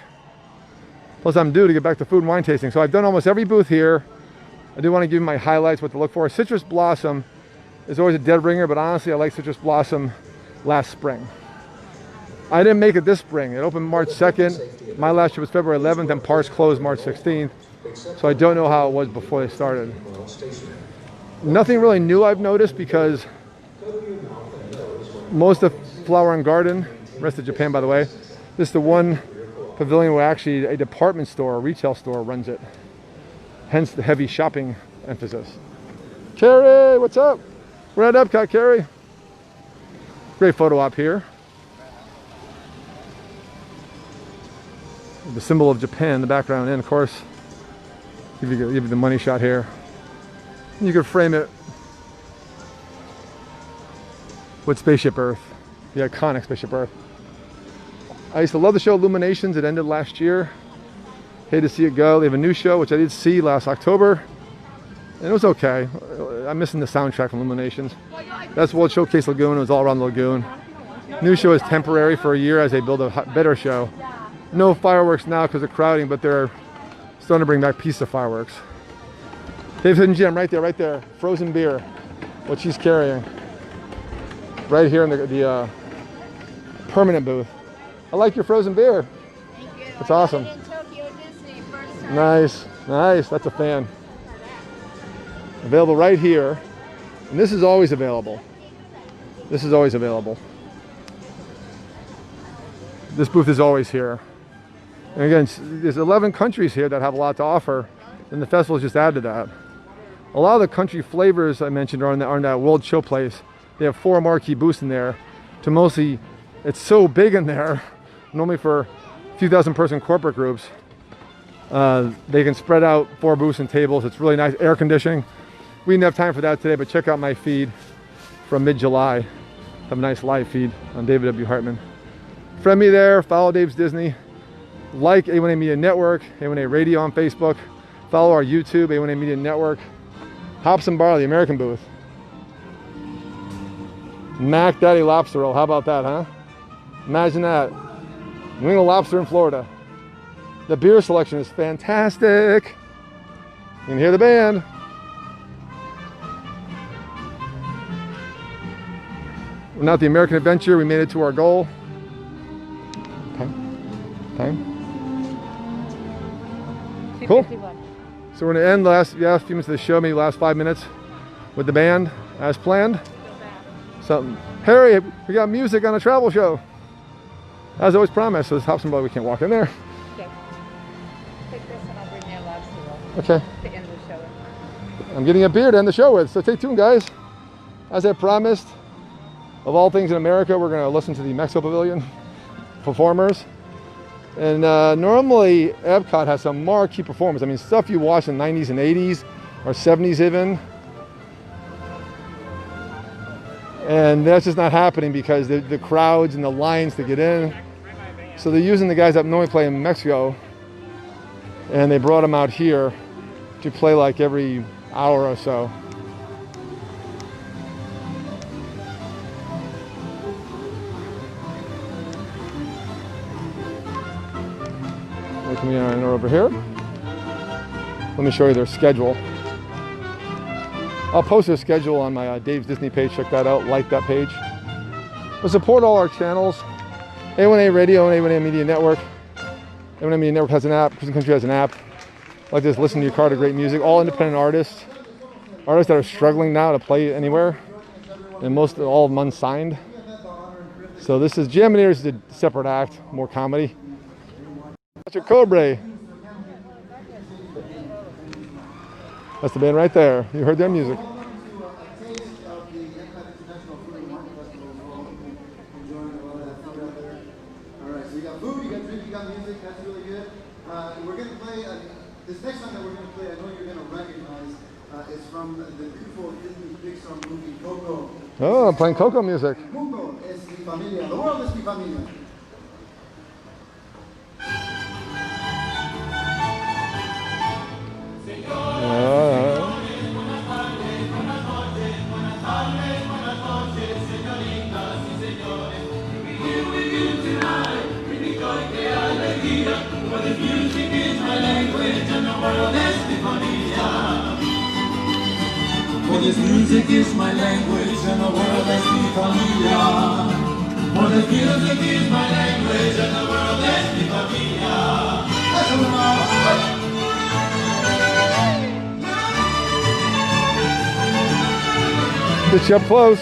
Plus, I'm due to get back to food and wine tasting. So I've done almost every booth here. I do want to give you my highlights, what to look for. Citrus Blossom is always a dead ringer, but honestly, I like Citrus Blossom last spring. I didn't make it this spring. It opened March 2nd. My last year was February 11th, and Parks closed March 16th. So I don't know how it was before they started. Nothing really new I've noticed, because most of Flower and Garden, rest of Japan by the way, this is the one pavilion where actually a department store, a retail store runs it. Hence the heavy shopping emphasis. Carrie, what's up? We're at Epcot, Carrie. Great photo op here. The symbol of Japan in the background, and of course, give you the money shot here. You could frame it with Spaceship Earth, the iconic Spaceship Earth. I used to love the show Illuminations. It ended last year. Hate to see it go. They have a new show, which I did see last October, and it was okay. I'm missing the soundtrack from Illuminations. That's World Showcase Lagoon. It was all around the lagoon. New show is temporary for a year as they build a better show. No fireworks now because of crowding, but they're starting to bring back pizza fireworks. Dave's Hidden Gem, right there. Frozen beer, what she's carrying. Right here in the permanent booth. I like your frozen beer. Thank you. That's awesome. In Tokyo Disney first time. Nice. That's a fan. Available right here. And this is always available. This booth is always here. And again, there's 11 countries here that have a lot to offer, and the festival just added to that. A lot of the country flavors I mentioned are on that World Showplace. They have 4 marquee booths in there. To mostly, it's so big in there, normally for a few thousand person corporate groups, they can spread out 4 booths and tables. It's really nice, air conditioning. We didn't have time for that today, but check out my feed from mid-July. Have a nice live feed on David W. Hartman. Friend me there, follow Dave's Disney. Like A1A Media Network, A1A Radio on Facebook. Follow our YouTube, A1A Media Network. Hops and Bar, the American booth. Mac Daddy Lobster Roll, how about that, huh? Imagine that. New England Lobster in Florida. The beer selection is fantastic. You can hear the band. We're not the American Adventure, we made it to our goal. Time. Cool. So we're going to end the last few minutes of the show, maybe the last 5 minutes, with the band as planned. Something. Harry, we got music on a travel show. As always promised, so let's hop somebody, we can't walk in there. Okay. Take this and I'll bring you a lobster roll. Okay. To end the show. I'm getting a beer to end the show with, so stay tuned, guys. As I promised, of all things in America, we're going to listen to the Mexico Pavilion performers. And normally Epcot has some marquee performers. I mean, stuff you watch in the 90s and 80s or 70s even. And that's just not happening because the crowds and the lines to get in. So they're using the guys that normally play in Mexico, and they brought them out here to play like every hour or so. Coming on over here. Let me show you their schedule. I'll post a schedule on my Dave's Disney page. Check that out. Like that page. But support all our channels. A1A Radio and A1A Media Network. A1A Media Network has an app. Cruising Country has an app. Like this, listen to your car to great music. All independent artists. Artists that are struggling now to play anywhere. And all of them unsigned. So this is Jam and Ears is a separate act, more comedy. That's your Cobra. That's the band right there. You heard their music. We're going to play, this next song that we're going to play, I know you're going to recognize, is from the beautiful Disney Pixar movie Coco. Oh, I'm playing Coco music. Mundo es mi familia. The world is mi familia. For this music is my language and the world is mi familia. For this music is my language and the world is mi familia. Get you up close.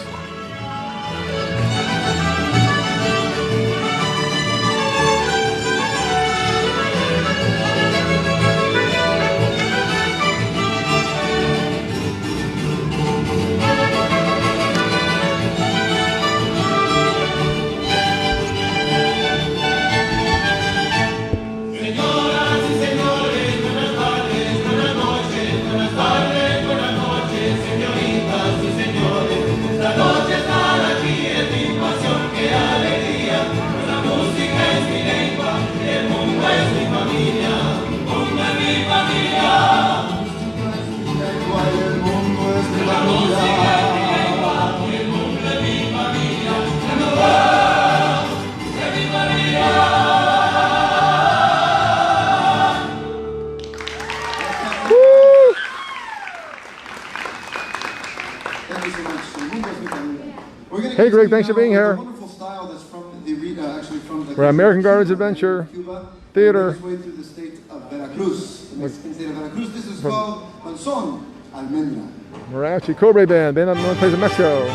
Hey Greg, thanks for being here. We're at American Gardens Adventure Theater. The state of Veracruz. The Mexican state of Veracruz. This is called Son Almendra. Mariachi Cobra Band, band up in plays in Mexico.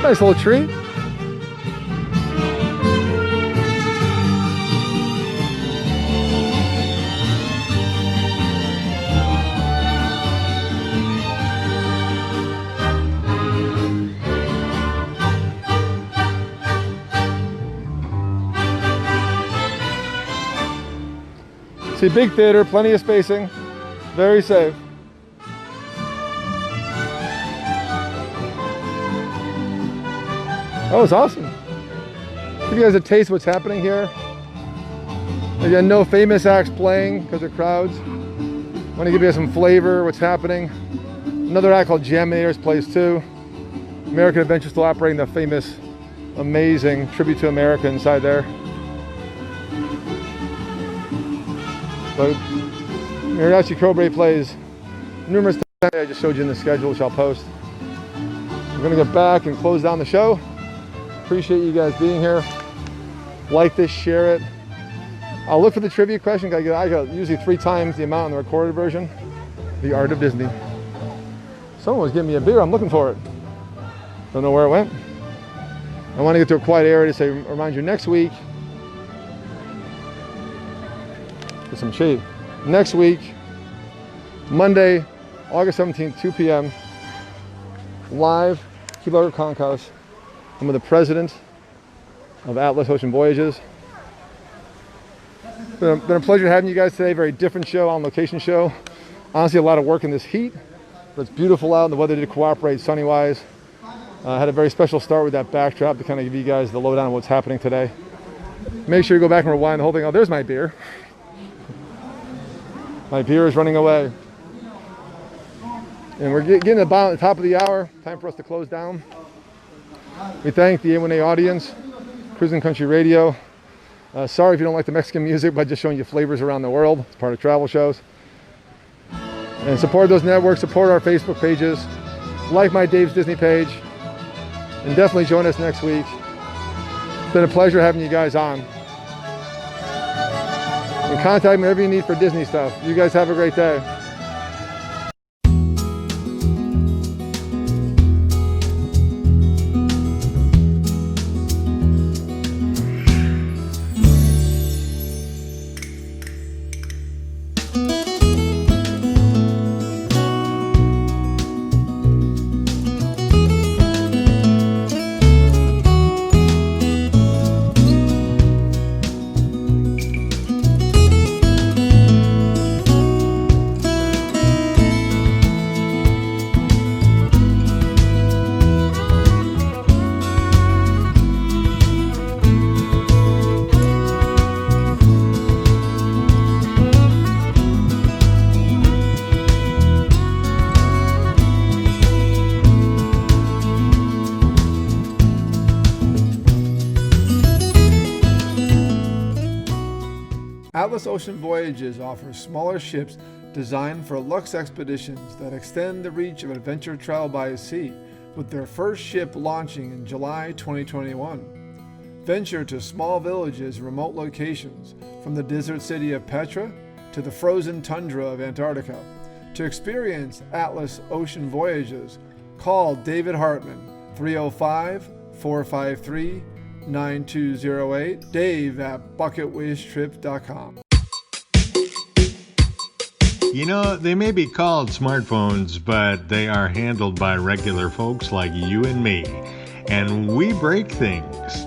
Nice little tree. See, big theater, plenty of spacing, very safe. Oh, it's awesome. Give you guys a taste of what's happening here. Again, no famous acts playing because of crowds. Want to give you some flavor, what's happening. Another act called Jaminators plays too. American Adventure still operating the famous, amazing Tribute to America inside there. But Mariachi Cobre plays numerous times. I just showed you in the schedule, which I'll post. We're gonna get back and close down the show. Appreciate you guys being here. Like this, share it. I'll look for the trivia question. I got usually 3 times the amount in the recorded version. The Art of Disney. Someone was giving me a beer. I'm looking for it. Don't know where it went. I want to get to a quiet area to say, remind you next week. Get some shade. Next week, Monday, August 17th, 2 p.m. Live, Key Largo Concourse. I'm with the president of Atlas Ocean Voyages. Been a pleasure having you guys today. Very different show, on location show. Honestly, a lot of work in this heat, but it's beautiful out and the weather did cooperate sunny wise. Had a very special start with that backdrop to kind of give you guys the lowdown of what's happening today. Make sure you go back and rewind the whole thing. Oh, there's my beer. My beer is running away. And we're getting to the top of the hour. Time for us to close down. We thank the A1A audience, Cruising Country Radio. Sorry if you don't like the Mexican music, but just showing you flavors around the world. It's part of travel shows. And support those networks, support our Facebook pages, like my Dave's Disney page, and definitely join us next week. It's been a pleasure having you guys on. And contact me whatever you need for Disney stuff. You guys have a great day. Atlas Ocean Voyages offers smaller ships designed for Luxe-Expeditions that extend the reach of adventure travel by sea, with their first ship launching in July 2021. Venture to small villages and remote locations, from the desert city of Petra to the frozen tundra of Antarctica. To experience Atlas Ocean Voyages, call David Hartman, 305-453-9208, Dave at bucketwishtrip.com. You know, they may be called smartphones, but they are handled by regular folks like you and me. And we break things.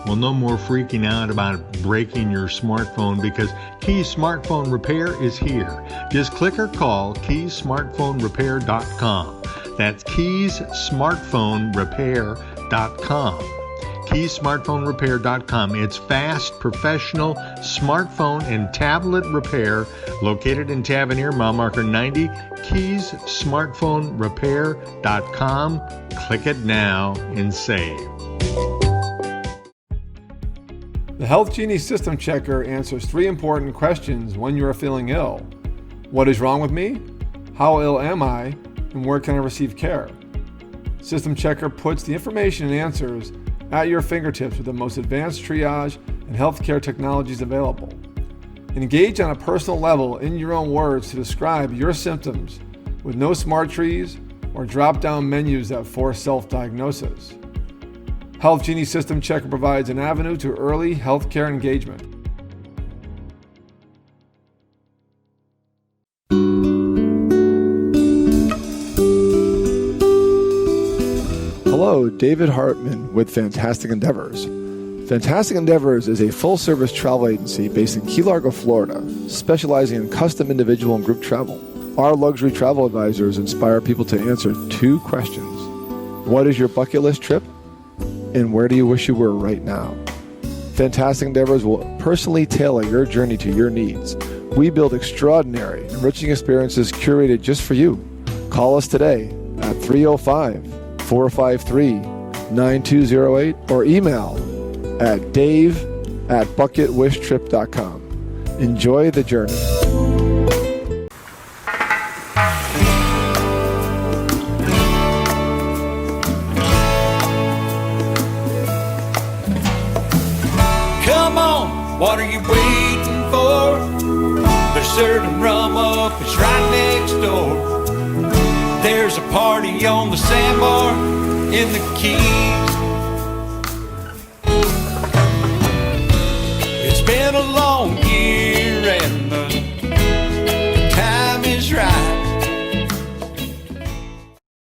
Well, no more freaking out about breaking your smartphone, because Keys Smartphone Repair is here. Just click or call keysmartphonerepair.com. That's keysmartphonerepair.com. keysmartphonerepair.com. It's fast, professional smartphone and tablet repair located in Tavernier, mile marker 90, keysmartphonerepair.com. Click it now and save. The Health Genie System Checker answers 3 important questions when you are feeling ill. What is wrong with me? How ill am I? And where can I receive care? System Checker puts the information and answers at your fingertips with the most advanced triage and healthcare technologies available. Engage on a personal level in your own words to describe your symptoms, with no smart trees or drop-down menus that force self-diagnosis. Health Genie System Checker provides an avenue to early healthcare engagement. Hello, David Hartman with Fantastic Endeavors. Fantastic Endeavors is a full-service travel agency based in Key Largo, Florida, specializing in custom individual and group travel. Our luxury travel advisors inspire people to answer 2 questions. What is your bucket list trip? And where do you wish you were right now? Fantastic Endeavors will personally tailor your journey to your needs. We build extraordinary, enriching experiences curated just for you. Call us today at 305-453-9208 or email at dave@bucketwishtrip.com. Enjoy the journey. Come on, what are you waiting for? They're serving rum up, it's right next door. There's a party on the sandbar in the Keys. It's been a long